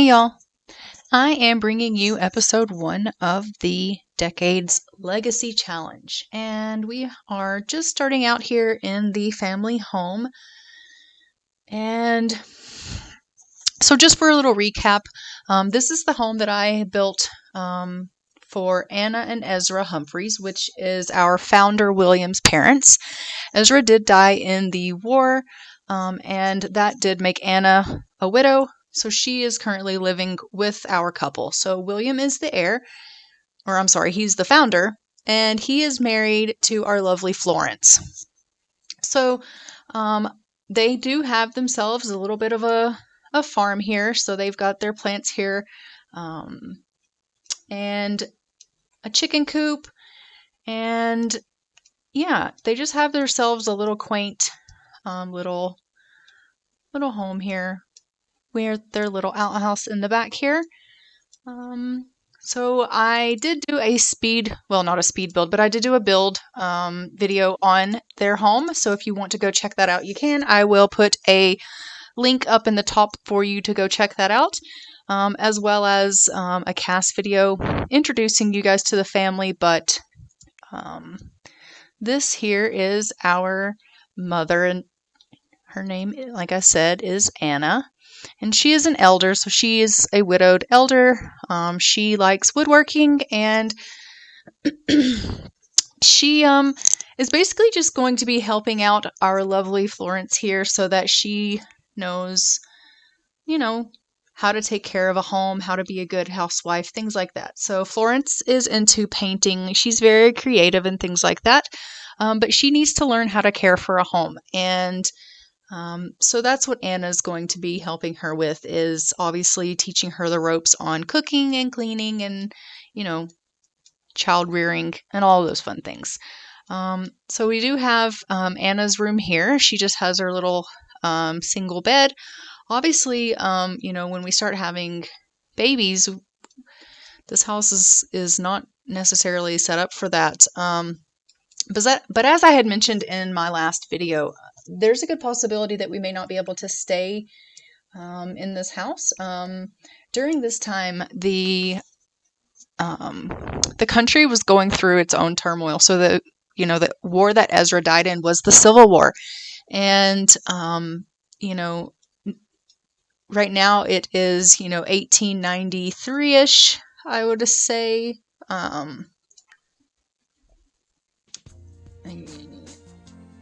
Hey y'all, I am bringing you episode 1 of the Decades Legacy Challenge, and we are just starting out here in the family home. And so just for a little recap, this is the home that I built for Anna and Ezra Humphreys, which is our founder William's parents. Ezra did die in the war, and that did make Anna a widow. So she is currently living with our couple. So William is the heir, or I'm sorry, he's the founder, and he is married to our lovely Florence. So they do have themselves a little bit of a farm here. So they've got their plants here, and a chicken coop, and yeah, they just have themselves a little quaint little home here. We're their little outhouse in the back here. So I did do a not a speed build, but I did do a build video on their home. So if you want to go check that out, you can. I will put a link up in the top for you to go check that out, as well as a cast video introducing you guys to the family. But this here is our mother, and her name, like I said, is Anna. And she is an elder, so she is a widowed elder. She likes woodworking, and she is basically just going to be helping out our lovely Florence here so that she knows, how to take care of a home, how to be a good housewife, things like that. So Florence is into painting. She's very creative and things like that, but she needs to learn how to care for a home. And so that's what Anna's going to be helping her with, is obviously teaching her the ropes on cooking and cleaning and, child rearing and all those fun things. So we do have Anna's room here. She just has her little single bed. Obviously, when we start having babies, this house is not necessarily set up for that. But as I had mentioned in my last video, there's a good possibility that we may not be able to stay in this house. During this time, the country was going through its own turmoil. So the war that Ezra died in was the Civil War, and right now it is 1893-ish, I would say.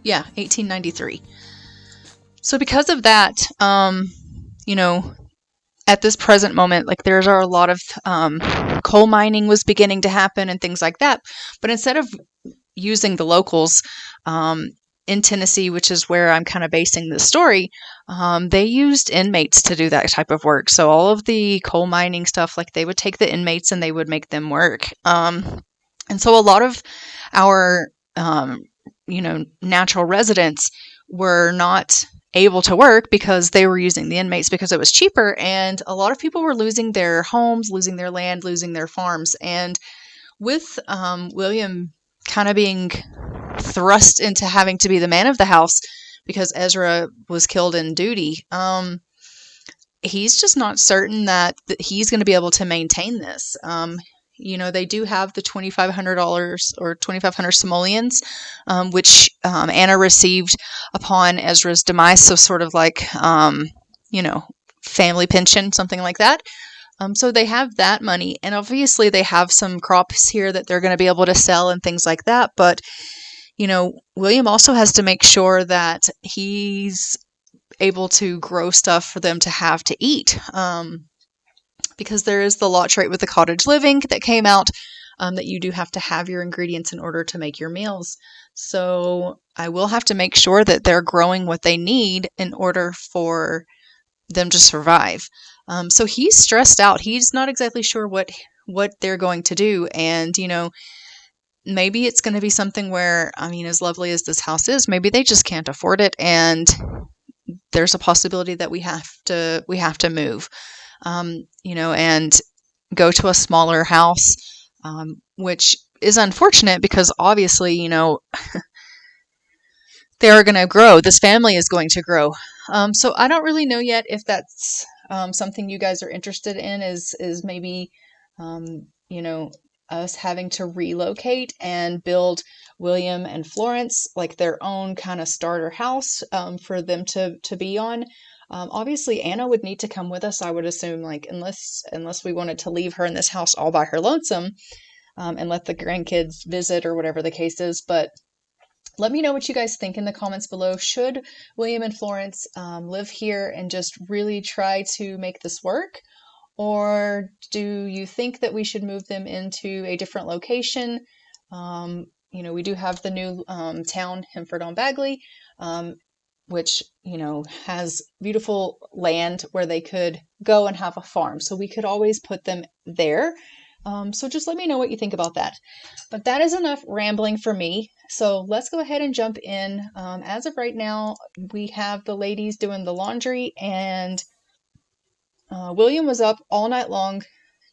Yeah, 1893. So because of that, at this present moment, there's a lot of coal mining was beginning to happen and things like that. But instead of using the locals in Tennessee, which is where I'm kind of basing this story, they used inmates to do that type of work. So all of the coal mining stuff, they would take the inmates and they would make them work. And so a lot of our natural residents were not able to work because they were using the inmates because it was cheaper, and a lot of people were losing their homes, losing their land, losing their farms. And with William kind of being thrust into having to be the man of the house because Ezra was killed in duty, he's just not certain that he's going to be able to maintain this. They do have the $2,500 or 2,500 simoleons, which Anna received upon Ezra's demise. So sort of family pension, something like that. So they have that money, and obviously they have some crops here that they're going to be able to sell and things like that. But, William also has to make sure that he's able to grow stuff for them to have to eat. Because there is the lot trait with the cottage living that came out, that you do have to have your ingredients in order to make your meals. So I will have to make sure that they're growing what they need in order for them to survive. So he's stressed out. He's not exactly sure what they're going to do. And, maybe it's going to be something where, as lovely as this house is, maybe they just can't afford it. And there's a possibility that we have to move. And go to a smaller house, which is unfortunate because obviously, they are going to grow. This family is going to grow. So I don't really know yet if that's something you guys are interested in is maybe, you know, us having to relocate and build William and Florence like their own kind of starter house for them to be on. Obviously, Anna would need to come with us, I would assume, like unless we wanted to leave her in this house all by her lonesome, and let the grandkids visit or whatever the case is. But let me know what you guys think in the comments below. Should William and Florence live here and just really try to make this work? Or do you think that we should move them into a different location? You know, we do have the new town, Hemford-on-Bagley, which, you know, has beautiful land where they could go and have a farm. So we could always put them there. So just let me know what you think about that. But that is enough rambling for me. So let's go ahead and jump in. As of right now, we have the ladies doing the laundry, and William was up all night long,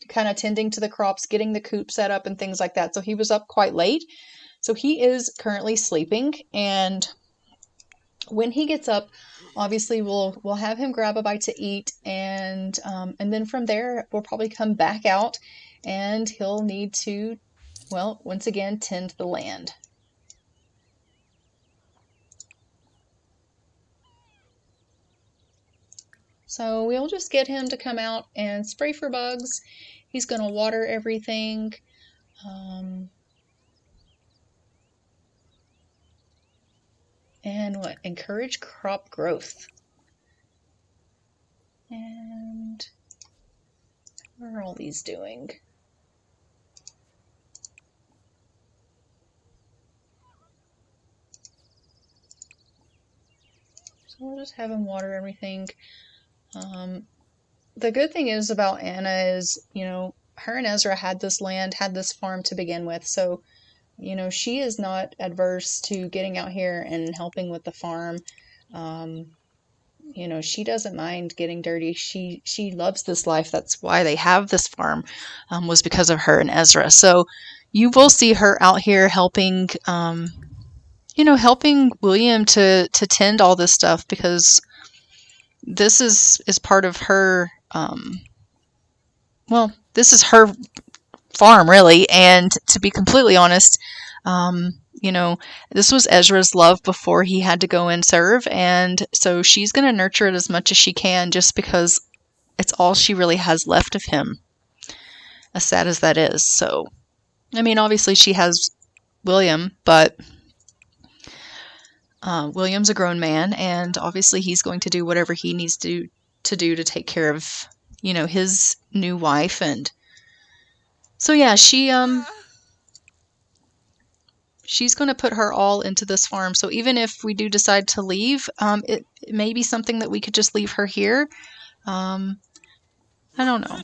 kind of tending to the crops, getting the coop set up and things like that. So he was up quite late. So he is currently sleeping, and when he gets up, obviously we'll have him grab a bite to eat, and then from there we'll probably come back out, and he'll need to, well, once again, tend the land. So we'll just get him to come out and spray for bugs. He's going to water everything. And what? Encourage crop growth. And what are all these doing? So we'll just have him water everything. The good thing is about Anna is, you know, her and Ezra had this land, had this farm to begin with. So, you know, she is not adverse to getting out here and helping with the farm. You know, she doesn't mind getting dirty. She loves this life. That's why they have this farm, was because of her and Ezra. So you will see her out here helping, you know, helping William to tend all this stuff, because this is part of her, well, this is her farm, really. And to be completely honest, you know, this was Ezra's love before he had to go and serve, and so she's going to nurture it as much as she can, just because it's all she really has left of him, as sad as that is. So, I mean, obviously she has William, but William's a grown man, and obviously he's going to do whatever he needs to do to take care of, you know, his new wife. And so yeah, she's going to put her all into this farm. So even if we do decide to leave, it may be something that we could just leave her here. I don't know.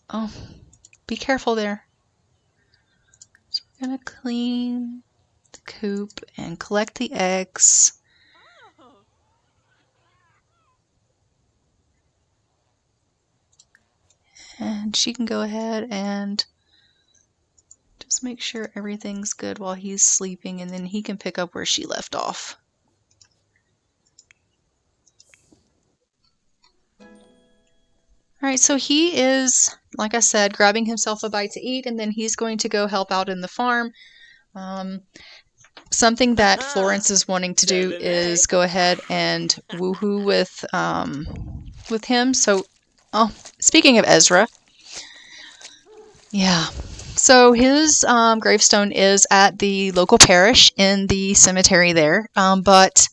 Oh, be careful there. So we're going to clean the coop and collect the eggs. And she can go ahead and just make sure everything's good while he's sleeping, and then he can pick up where she left off. Alright, so he is, like I said, grabbing himself a bite to eat, and then he's going to go help out in the farm. Something that Florence is wanting to do is go ahead and woohoo with him. So, oh, speaking of Ezra, yeah. So his gravestone is at the local parish in the cemetery there, but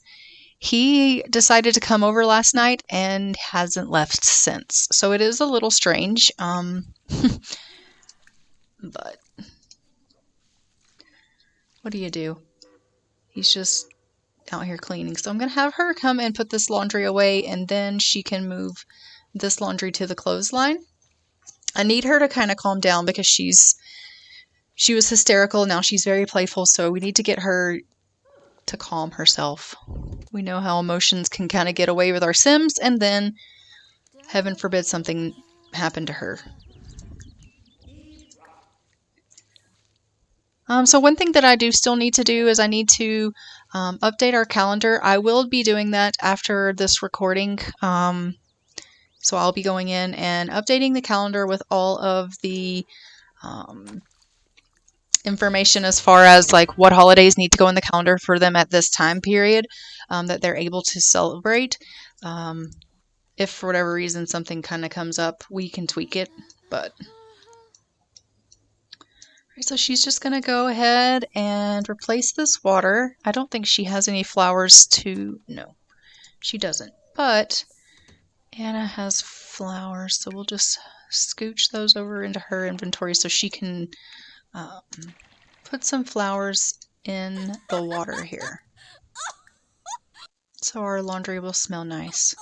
he decided to come over last night and hasn't left since. So it is a little strange, but what do you do? He's just out here cleaning. So I'm going to have her come and put this laundry away, and then she can move this laundry to the clothesline. I need her to kind of calm down, because she was hysterical. Now she's very playful, so we need to get her to calm herself. We know how emotions can kind of get away with our Sims, and then, heaven forbid, something happened to her. So one thing that I do still need to do is I need to update our calendar. I will be doing that after this recording. So I'll be going in and updating the calendar with all of the information as far as like what holidays need to go in the calendar for them at this time period that they're able to celebrate. If for whatever reason something kind of comes up, we can tweak it. But so she's just going to go ahead and replace this water. I don't think she has any flowers to... No, she doesn't. But Anna has flowers, so we'll just scooch those over into her inventory so she can put some flowers in the water here. So our laundry will smell nice.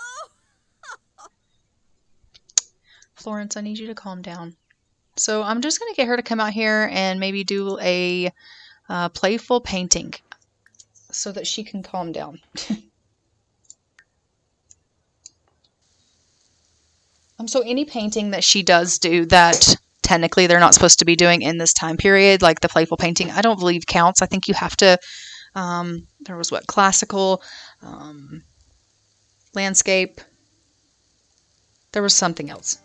Florence, I need you to calm down. So I'm just going to get her to come out here and maybe do a playful painting so that she can calm down. So any painting that she does do that technically they're not supposed to be doing in this time period, like the playful painting, I don't believe counts. I think you have to, there was what, classical, landscape, there was something else.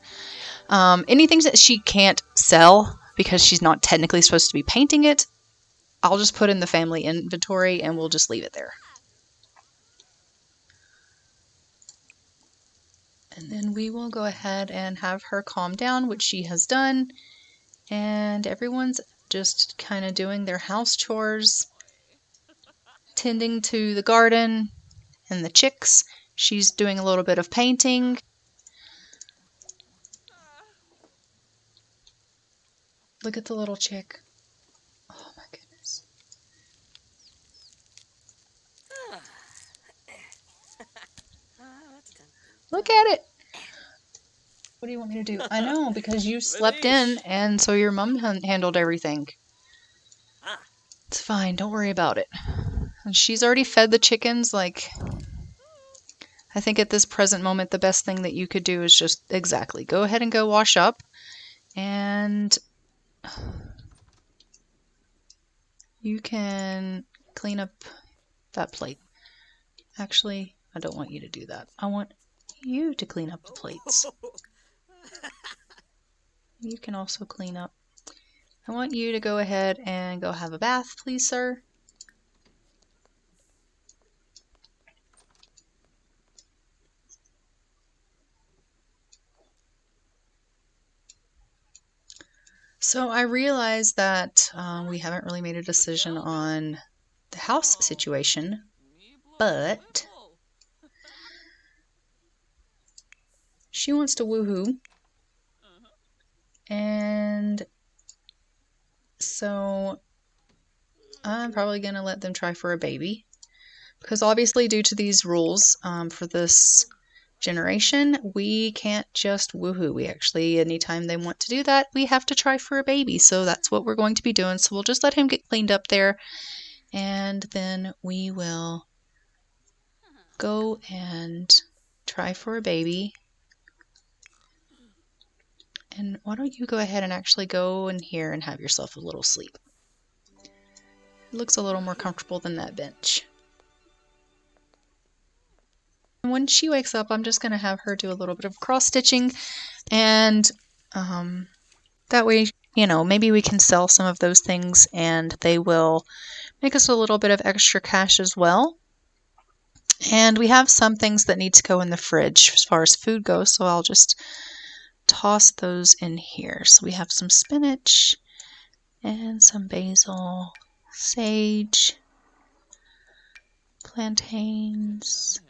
Anything that she can't sell because she's not technically supposed to be painting it, I'll just put in the family inventory and we'll just leave it there. And then we will go ahead and have her calm down, which she has done. And everyone's just kind of doing their house chores, tending to the garden and the chicks. She's doing a little bit of painting. Look at the little chick. Oh my goodness. Look at it. What do you want me to do? I know, because you slept in, and so your mom handled everything. It's fine. Don't worry about it. And she's already fed the chickens. Like, I think at this present moment, the best thing that you could do is just exactly go ahead and go wash up. And you can clean up that plate. Actually, I don't want you to do that. I want you to clean up the plates. You can also clean up. I want you to go ahead and go have a bath, please, sir. So I realize that we haven't really made a decision on the house situation, but she wants to woohoo. And so I'm probably going to let them try for a baby. Because obviously due to these rules for this generation, we can't just woohoo. We actually, anytime they want to do that, we have to try for a baby. So that's what we're going to be doing. So we'll just let him get cleaned up there. And then we will go and try for a baby. And why don't you go ahead and actually go in here and have yourself a little sleep. It looks a little more comfortable than that bench. And when she wakes up, I'm just going to have her do a little bit of cross stitching, and that way, you know, maybe we can sell some of those things and they will make us a little bit of extra cash as well. And we have some things that need to go in the fridge as far as food goes, so I'll just toss those in here. So we have some spinach and some basil, sage, plantains,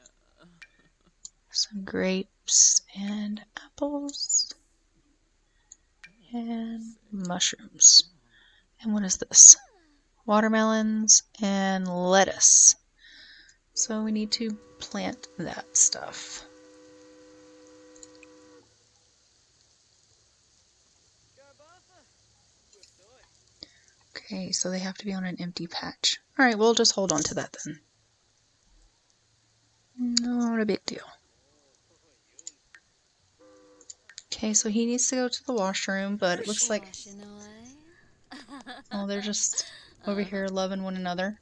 some grapes and apples, and mushrooms. And what is this? Watermelons and lettuce. So we need to plant that stuff. Okay, so they have to be on an empty patch. Alright, we'll just hold on to that then. Not a big deal. Okay, so he needs to go to the washroom, but it looks like... Oh, they're just over here loving one another.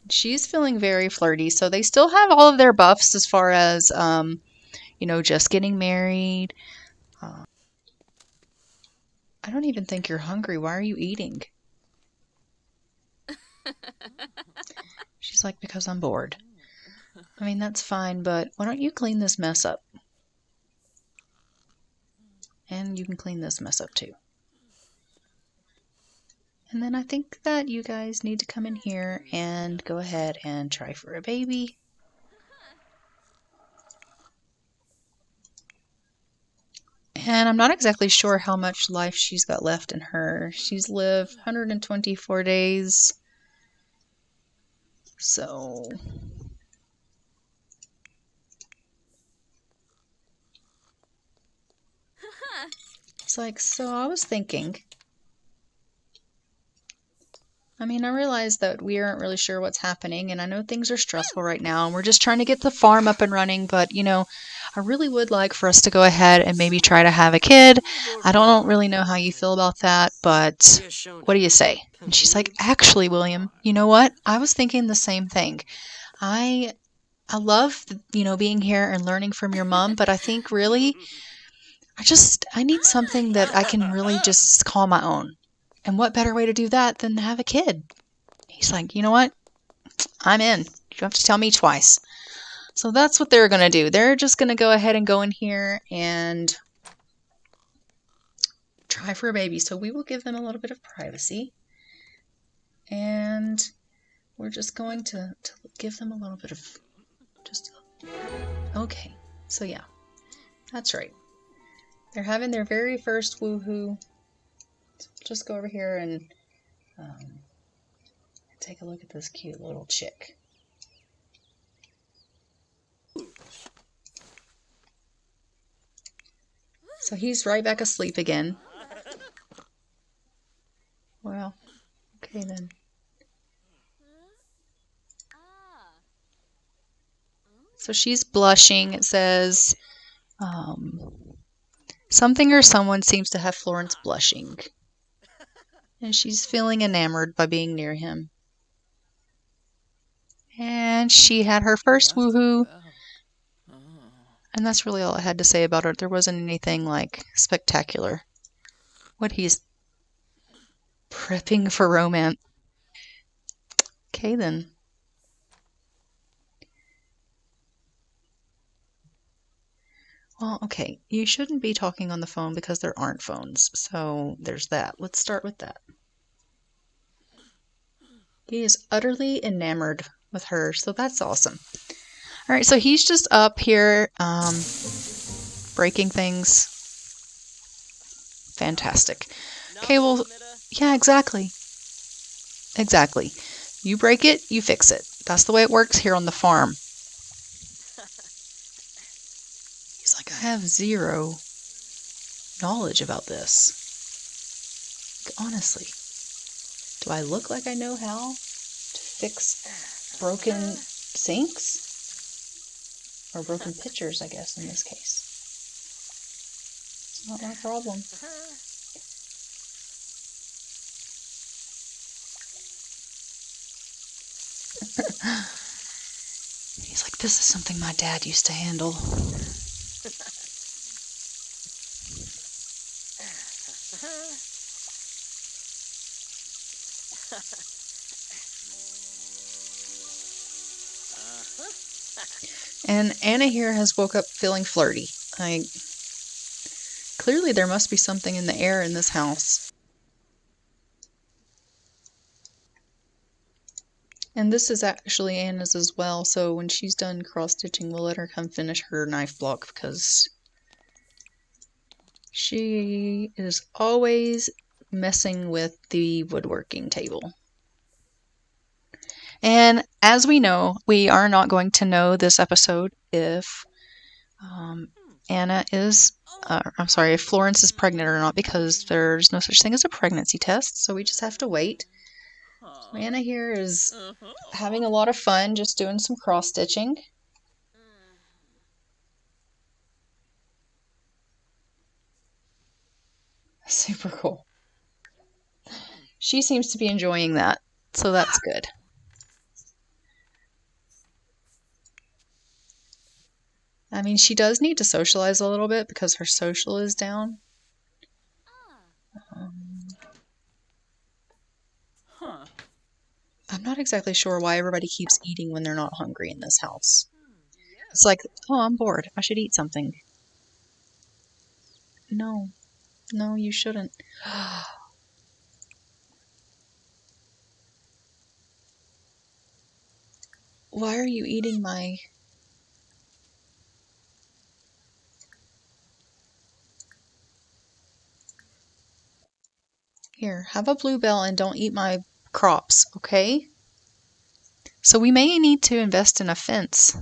She's feeling very flirty, so they still have all of their buffs as far as, just getting married. I don't even think you're hungry. Why are you eating? She's like, because I'm bored. I mean, that's fine, but why don't you clean this mess up? And you can clean this mess up too. And then I think that you guys need to come in here and go ahead and try for a baby. And I'm not exactly sure how much life she's got left in her. She's lived 124 days. So it's like, so I was thinking, I mean, I realize that we aren't really sure what's happening, and I know things are stressful right now, and we're just trying to get the farm up and running, but, I really would like for us to go ahead and maybe try to have a kid. I don't really know how you feel about that, but what do you say? And she's like, actually, William, you know what? I was thinking the same thing. I love, being here and learning from your mom, but I think really, I need something that I can really just call my own. And what better way to do that than to have a kid? He's like, you know what? I'm in. You don't have to tell me twice. So that's what they're going to do. They're just going to go ahead and go in here and try for a baby. So we will give them a little bit of privacy. And we're just going to give them a little bit of okay. So yeah, that's right. They're having their very first woohoo. So just go over here and take a look at this cute little chick. So he's right back asleep again. Well, okay then. So she's blushing. It says, something or someone seems to have Florence blushing. And she's feeling enamored by being near him. And she had her first woohoo. And that's really all I had to say about it. There wasn't anything like spectacular. What he's prepping for romance. Okay then. Well, okay, you shouldn't be talking on the phone because there aren't phones. So there's that. Let's start with that. He is utterly enamored with her, so that's awesome. All right, so he's just up here breaking things. Fantastic. Okay, well, yeah, exactly. Exactly. You break it, you fix it. That's the way it works here on the farm. He's like, I have zero knowledge about this. Like, honestly, do I look like I know how to fix broken sinks? Or broken pitchers, I guess, in this case. It's not my problem. He's like, this is something my dad used to handle. And Anna here has woke up feeling flirty. Clearly there must be something in the air in this house. And this is actually Anna's as well, so when she's done cross-stitching, we'll let her come finish her knife block because she is always messing with the woodworking table. And as we know, we are not going to know this episode if if Florence is pregnant or not, because there's no such thing as a pregnancy test, so we just have to wait. So Anna here is having a lot of fun just doing some cross-stitching. Super cool. She seems to be enjoying that, so that's good. I mean, she does need to socialize a little bit because her social is down. I'm not exactly sure why everybody keeps eating when they're not hungry in this house. It's like, oh, I'm bored. I should eat something. No. No, you shouldn't. Why are you eating my... Here, have a bluebell and don't eat my crops, okay? So we may need to invest in a fence.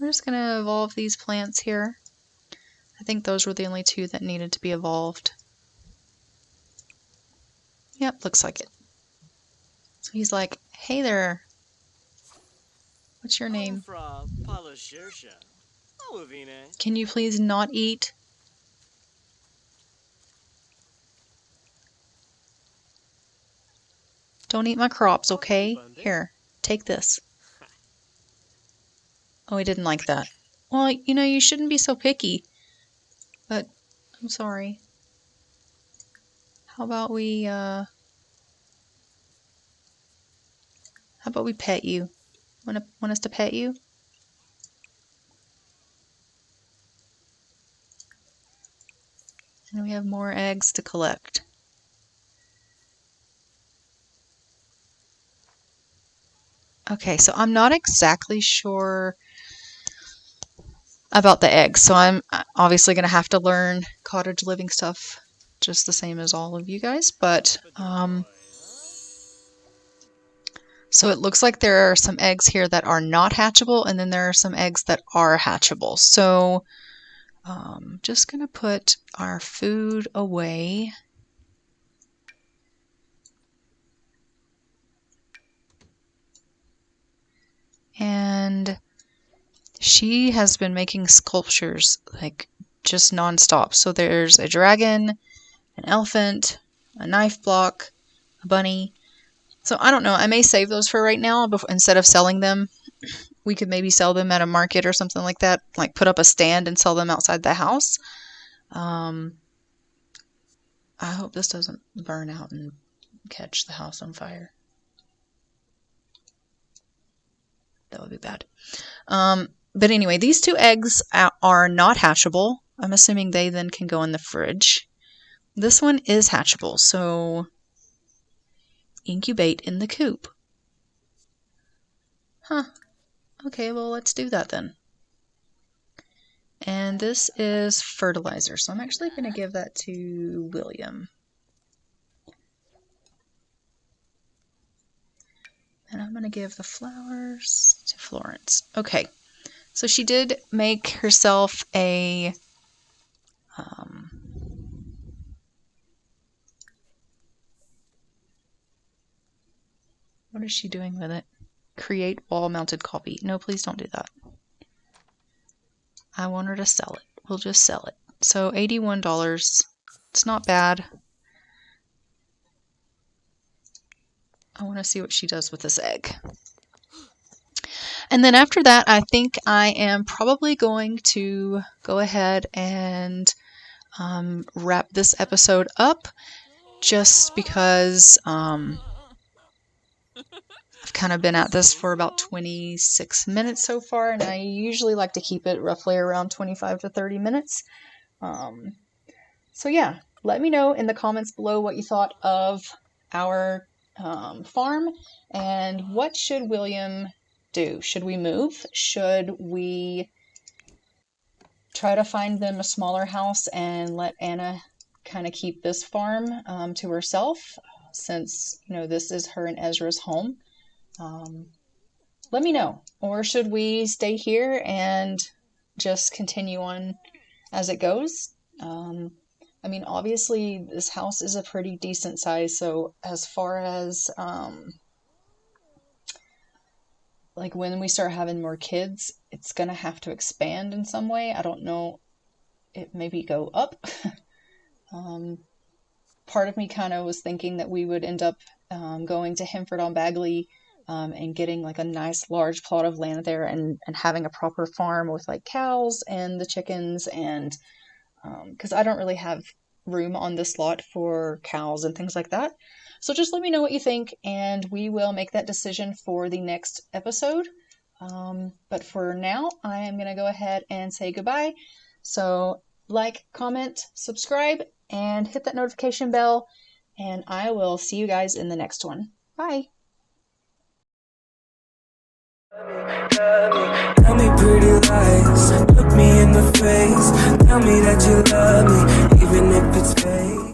We're just going to evolve these plants here. I think those were the only two that needed to be evolved. Yep, looks like it. So he's like, hey there. What's your name? Can you please not eat? Don't eat my crops, okay? Here, take this. Oh, he didn't like that. Well, you know, you shouldn't be so picky. But, I'm sorry. How about we pet you? Want us to pet you? And we have more eggs to collect. Okay, so I'm not exactly sure about the eggs, so I'm obviously going to have to learn cottage living stuff just the same as all of you guys, but so it looks like there are some eggs here that are not hatchable, and then there are some eggs that are hatchable. So just going to put our food away. And she has been making sculptures like just nonstop. So there's a dragon, an elephant, a knife block, a bunny. So I don't know. I may save those for right now instead of selling them. We could maybe sell them at a market or something like that. Like put up a stand and sell them outside the house. I hope this doesn't burn out and catch the house on fire. That would be bad. But anyway, these two eggs are not hatchable. I'm assuming they then can go in the fridge. This one is hatchable, so incubate in the coop. Huh. Okay, well, let's do that then. And this is fertilizer, so I'm actually going to give that to William. And I'm going to give the flowers to Florence. Okay, so she did make herself a... what is she doing with it? Create wall-mounted copy. No, please don't do that. I want her to sell it. We'll just sell it. So $81. It's not bad. I want to see what she does with this egg. And then after that, I think I am probably going to go ahead and wrap this episode up, just because I've kind of been at this for about 26 minutes so far, and I usually like to keep it roughly around 25 to 30 minutes. So yeah, let me know in the comments below what you thought of our farm, and what should William do? Should we move? Should we try to find them a smaller house and let Anna kind of keep this farm to herself, since, you know, this is her and Ezra's home? Let me know. Or should we stay here and just continue on as it goes? I mean, obviously this house is a pretty decent size, so as far as like when we start having more kids, it's gonna have to expand in some way. I don't know, it maybe go up. part of me kind of was thinking that we would end up going to Hemford-on-Bagley and getting like a nice large plot of land there and having a proper farm with like cows and the chickens, and because I don't really have room on this lot for cows and things like that. So just let me know what you think, and we will make that decision for the next episode. But for now, I am going to go ahead and say goodbye. So like, comment, subscribe, and hit that notification bell, and I will see you guys in the next one. Bye! Tell me pretty lies, look me in the face, tell me that you love me, even if it's fake.